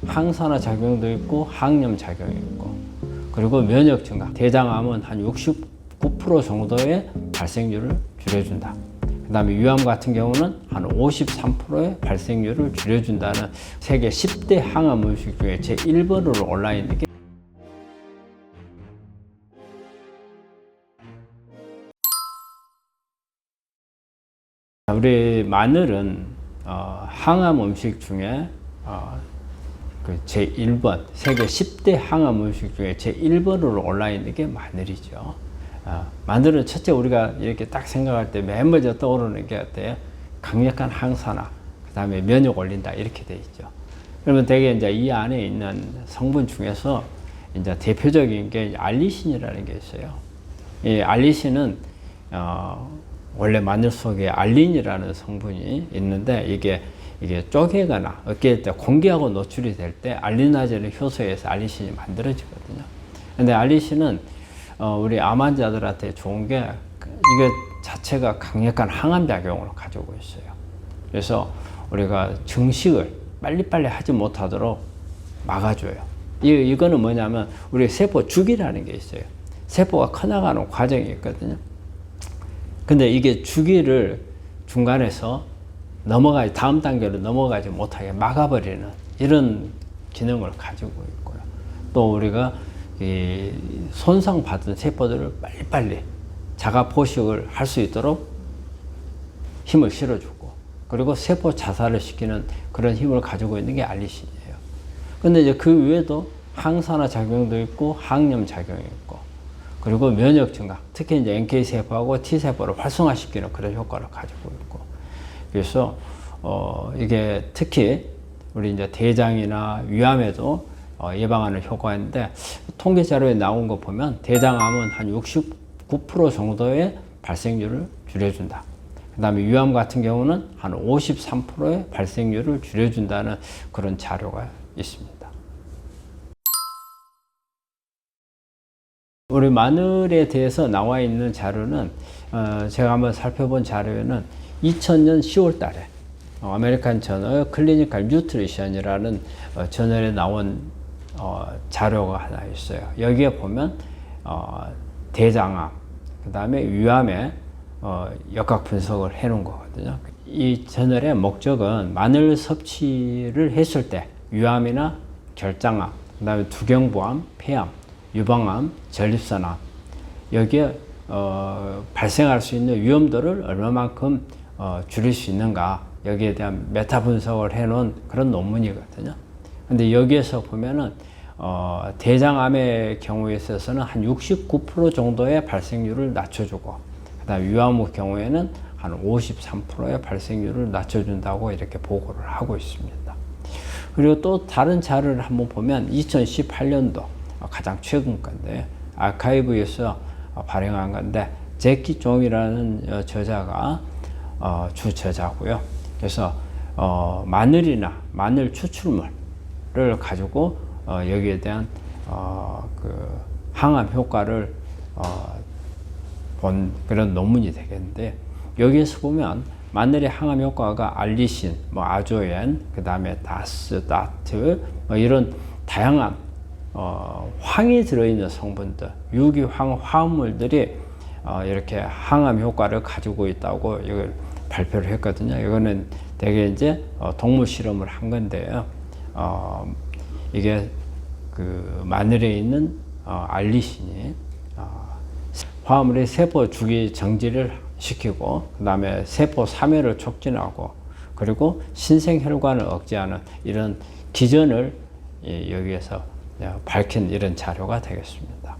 항산화 작용도 있고 항염 작용이 있고, 그리고 면역 증가. 대장암은 한 69% 정도의 발생률을 줄여준다. 그 다음에 위암 같은 경우는 한 53%의 발생률을 줄여준다는 세계 10대 항암 음식 중에 제 1번으로 올라있는 게 우리 마늘은 항암 음식 중에 제 1번, 세계 10대 항암 음식 중에 제 1번으로 올라있는 게 마늘이죠. 마늘은 첫째 우리가 이렇게 딱 생각할 때 맨 먼저 떠오르는 게 어때요? 강력한 항산화, 그 다음에 면역 올린다, 이렇게 돼 있죠. 그러면 되게 이제 이 안에 있는 성분 중에서 이제 대표적인 게 알리신이라는 게 있어요. 이 알리신은 원래 마늘 속에 알린이라는 성분이 있는데 이게 쪼개거나 어깨에 공기하고 노출이 될 때 알리나제는 효소에서 알리신이 만들어지거든요. 근데 알리신은 우리 암 환자들한테 좋은 게 이게 자체가 강력한 항암 작용을 가지고 있어요. 그래서 우리가 증식을 빨리빨리 하지 못하도록 막아줘요. 이거는 뭐냐면 우리 세포 주기라는 게 있어요. 세포가 커나가는 과정이 있거든요. 근데 이게 주기를 중간에서 다음 단계로 넘어가지 못하게 막아버리는 이런 기능을 가지고 있고요. 또 우리가 이 손상받은 세포들을 빨리빨리 자가 포식을 할 수 있도록 힘을 실어주고, 그리고 세포 자살을 시키는 그런 힘을 가지고 있는 게 알리신이에요. 근데 이제 그 외에도 항산화 작용도 있고 항염 작용이 있고, 그리고 면역 증가, 특히 이제 NK세포하고 T세포를 활성화시키는 그런 효과를 가지고 있고, 그래서 이게 특히 우리 이제 대장이나 위암에도 예방하는 효과가 있는데, 통계 자료에 나온 거 보면 대장암은 한 69% 정도의 발생률을 줄여준다. 그 다음에 위암 같은 경우는 한 53%의 발생률을 줄여준다는 그런 자료가 있습니다. 우리 마늘에 대해서 나와 있는 자료는 제가 한번 살펴본 자료에는 2000년 10월 달에 아메리칸 저널 클리니컬 뉴트리션이라는 저널에 나온 자료가 하나 있어요. 여기에 보면 대장암, 그 다음에 위암의 역학 분석을 해놓은 거거든요. 이 저널의 목적은 마늘 섭취를 했을 때 위암이나 결장암, 그 다음에 두경부암, 폐암, 유방암, 전립선암, 여기에 발생할 수 있는 위험도를 얼마만큼 줄일 수 있는가, 여기에 대한 메타 분석을 해놓은 그런 논문이거든요. 근데 여기에서 보면은 대장암의 경우에 있어서는 한 69% 정도의 발생률을 낮춰주고, 그 다음 위암의 경우에는 한 53%의 발생률을 낮춰준다고 이렇게 보고를 하고 있습니다. 그리고 또 다른 자료를 한번 보면 2018년도 가장 최근 건데 아카이브에서 발행한 건데 제키 종이라는 저자가 주 저자고요. 그래서 마늘이나 마늘 추출물을 가지고 여기에 대한 그 항암 효과를 본 그런 논문이 되겠는데, 여기에서 보면 마늘의 항암 효과가 알리신, 아조엔, 그 다음에 다스, 다트, 이런 다양한 황이 들어있는 성분들, 유기황 화합물들이 이렇게 항암 효과를 가지고 있다고 이걸 발표를 했거든요. 이거는 되게 이제 동물 실험을 한 건데요. 이게 그 마늘에 있는 알리신이 화합물의 세포 주기 정지를 시키고, 그 다음에 세포 사멸을 촉진하고, 그리고 신생혈관을 억제하는 이런 기전을 여기에서 밝힌 이런 자료가 되겠습니다.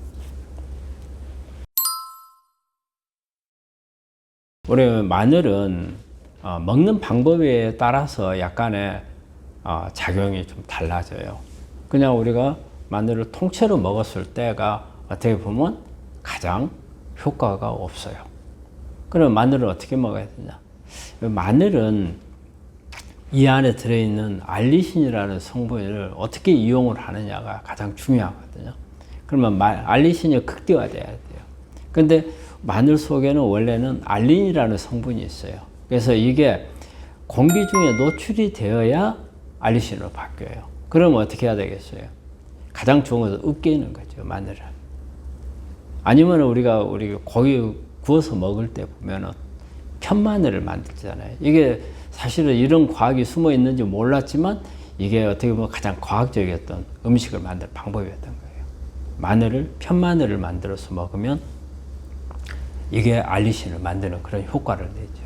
우리 마늘은 먹는 방법에 따라서 약간의 작용이 좀 달라져요. 그냥 우리가 마늘을 통째로 먹었을 때가 어떻게 보면 가장 효과가 없어요. 그럼 마늘을 어떻게 먹어야 되냐? 마늘은 이 안에 들어있는 알리신이라는 성분을 어떻게 이용을 하느냐가 가장 중요하거든요. 그러면 알리신이 극대화돼야 돼요. 근데 마늘 속에는 원래는 알린이라는 성분이 있어요. 그래서 이게 공기 중에 노출이 되어야 알리신으로 바뀌어요. 그러면 어떻게 해야 되겠어요? 가장 좋은 것은 으깨는 거죠, 마늘을. 아니면 우리가 고기 구워서 먹을 때 보면은 편마늘을 만들잖아요. 이게 사실은 이런 과학이 숨어 있는지 몰랐지만 이게 어떻게 보면 가장 과학적이었던 음식을 만들 방법이었던 거예요. 편마늘을 만들어서 먹으면 이게 알리신을 만드는 그런 효과를 내죠.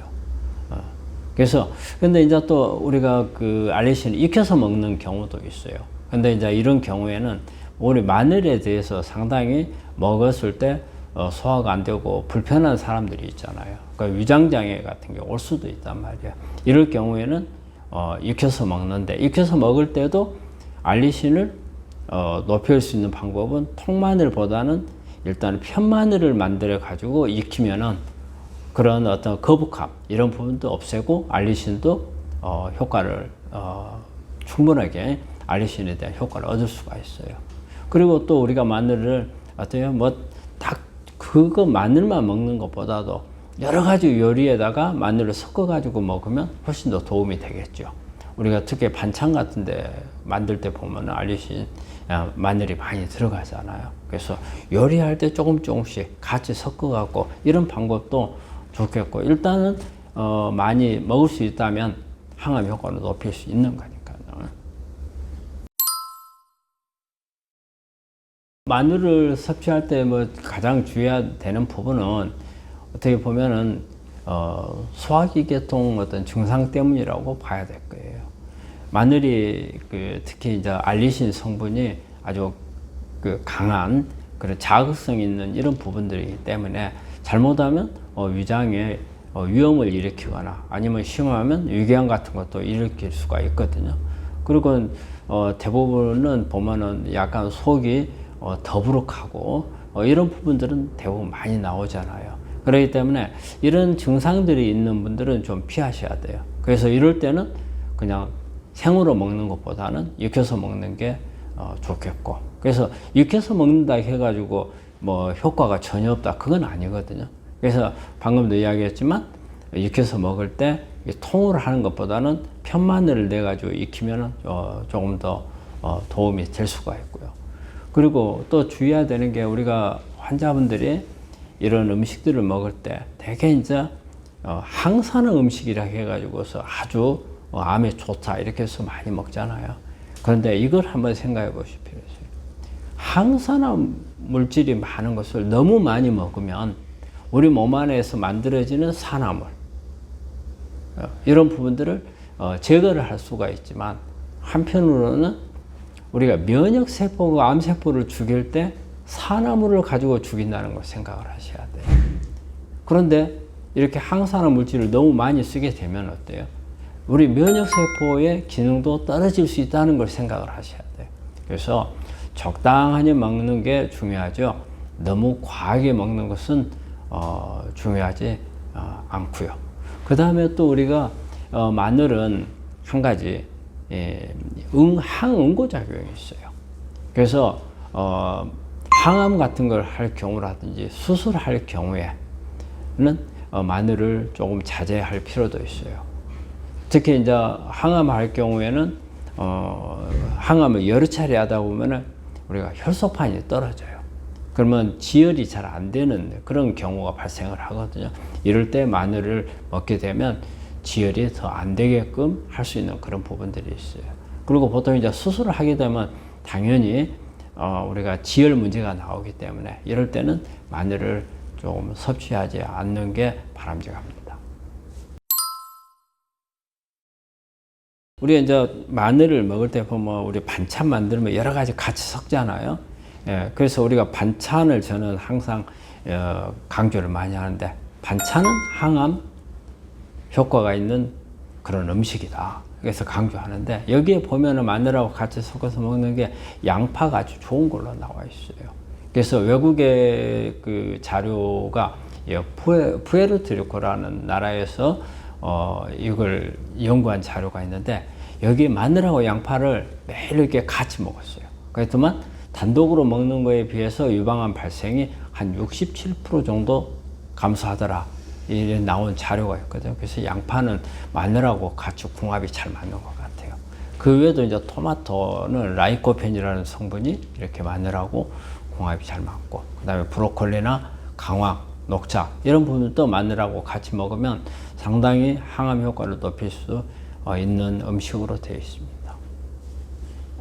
그래서, 근데 이제 또 우리가 그 알리신을 익혀서 먹는 경우도 있어요. 근데 이제 이런 경우에는 우리 마늘에 대해서 상당히 먹었을 때 소화가 안 되고 불편한 사람들이 있잖아요. 그러니까 위장장애 같은 게 올 수도 있단 말이에요. 이럴 경우에는 익혀서 먹는데, 익혀서 먹을 때도 알리신을 높일 수 있는 방법은 통마늘보다는 일단 편마늘을 만들어 가지고 익히면은 그런 어떤 거북함 이런 부분도 없애고 알리신도 효과를 충분하게 알리신에 대한 효과를 얻을 수가 있어요. 그리고 또 우리가 마늘을 어때요? 딱 그거 마늘만 먹는 것보다도 여러 가지 요리에다가 마늘을 섞어 가지고 먹으면 훨씬 더 도움이 되겠죠. 우리가 특히 반찬 같은데 만들 때 보면 알리신 마늘이 많이 들어가잖아요. 그래서 요리할 때 조금씩 같이 섞어 갖고 이런 방법도 좋겠고, 일단은 많이 먹을 수 있다면 항암 효과를 높일 수 있는 거니까요. 마늘을 섭취할 때 가장 주의해야 되는 부분은 어떻게 보면은 소화기계통 어떤 증상 때문이라고 봐야 될 거예요. 마늘이 특히 이제 알리신 성분이 아주 강한 그런 자극성 있는 이런 부분들이기 때문에 잘못하면 위장에 위험을 일으키거나 아니면 심하면 위궤양 같은 것도 일으킬 수가 있거든요. 그리고 대부분은 보면은 약간 속이 더부룩하고 이런 부분들은 대부분 많이 나오잖아요. 그렇기 때문에 이런 증상들이 있는 분들은 좀 피하셔야 돼요. 그래서 이럴 때는 그냥 생으로 먹는 것보다는 익혀서 먹는 게 좋겠고, 그래서 익혀서 먹는다 해가지고 효과가 전혀 없다, 그건 아니거든요. 그래서 방금도 이야기했지만 익혀서 먹을 때 통으로 하는 것보다는 편마늘을 내가지고 익히면 조금 더 도움이 될 수가 있고요. 그리고 또 주의해야 되는 게, 우리가 환자분들이 이런 음식들을 먹을 때 되게 이제 항산화 음식이라 해가지고서 아주 암에 좋다 이렇게 해서 많이 먹잖아요. 그런데 이걸 한번 생각해 보실 필요가 있어요. 항산화 물질이 많은 것을 너무 많이 먹으면 우리 몸 안에서 만들어지는 산화물 이런 부분들을 제거를 할 수가 있지만, 한편으로는 우리가 면역세포가 암세포를 죽일 때 산화물을 가지고 죽인다는 걸 생각을 하셔야 돼요. 그런데 이렇게 항산화 물질을 너무 많이 쓰게 되면 어때요? 우리 면역세포의 기능도 떨어질 수 있다는 걸 생각을 하셔야 돼요. 그래서 적당히 먹는 게 중요하죠. 너무 과하게 먹는 것은 중요하지 않고요. 그 다음에 또 우리가 마늘은 한 가지 항응고작용이 있어요. 그래서 항암 같은 걸 할 경우라든지 수술할 경우에는 마늘을 조금 자제할 필요도 있어요. 특히 이제 항암할 경우에는 항암을 여러 차례 하다 보면은 우리가 혈소판이 떨어져요. 그러면 지혈이 잘 안 되는 그런 경우가 발생을 하거든요. 이럴 때 마늘을 먹게 되면 지혈이 더 안 되게끔 할 수 있는 그런 부분들이 있어요. 그리고 보통 이제 수술을 하게 되면 당연히 우리가 지혈 문제가 나오기 때문에 이럴 때는 마늘을 조금 섭취하지 않는 게 바람직합니다. 우리 이제 마늘을 먹을 때 보면 우리 반찬 만들면 여러 가지 같이 섞잖아요. 예, 그래서 우리가 반찬을 저는 항상 강조를 많이 하는데, 반찬은 항암 효과가 있는 그런 음식이다. 그래서 강조하는데, 여기에 보면은 마늘하고 같이 섞어서 먹는 게 양파가 아주 좋은 걸로 나와 있어요. 그래서 외국의 그 자료가 푸에르토리코라는 나라에서 이걸 연구한 자료가 있는데, 여기에 마늘하고 양파를 매일 이렇게 같이 먹었어요. 그랬더만 단독으로 먹는 거에 비해서 유방암 발생이 한 67% 정도 감소하더라. 이래 나온 자료가 있거든요. 그래서 양파는 마늘하고 같이 궁합이 잘 맞는 것 같아요. 그 외에도 이제 토마토는 라이코펜이라는 성분이 이렇게 마늘하고 궁합이 잘 맞고, 그 다음에 브로콜리나 강황, 녹차 이런 부분도 마늘하고 같이 먹으면 상당히 항암 효과를 높일 수 있는 음식으로 되어 있습니다.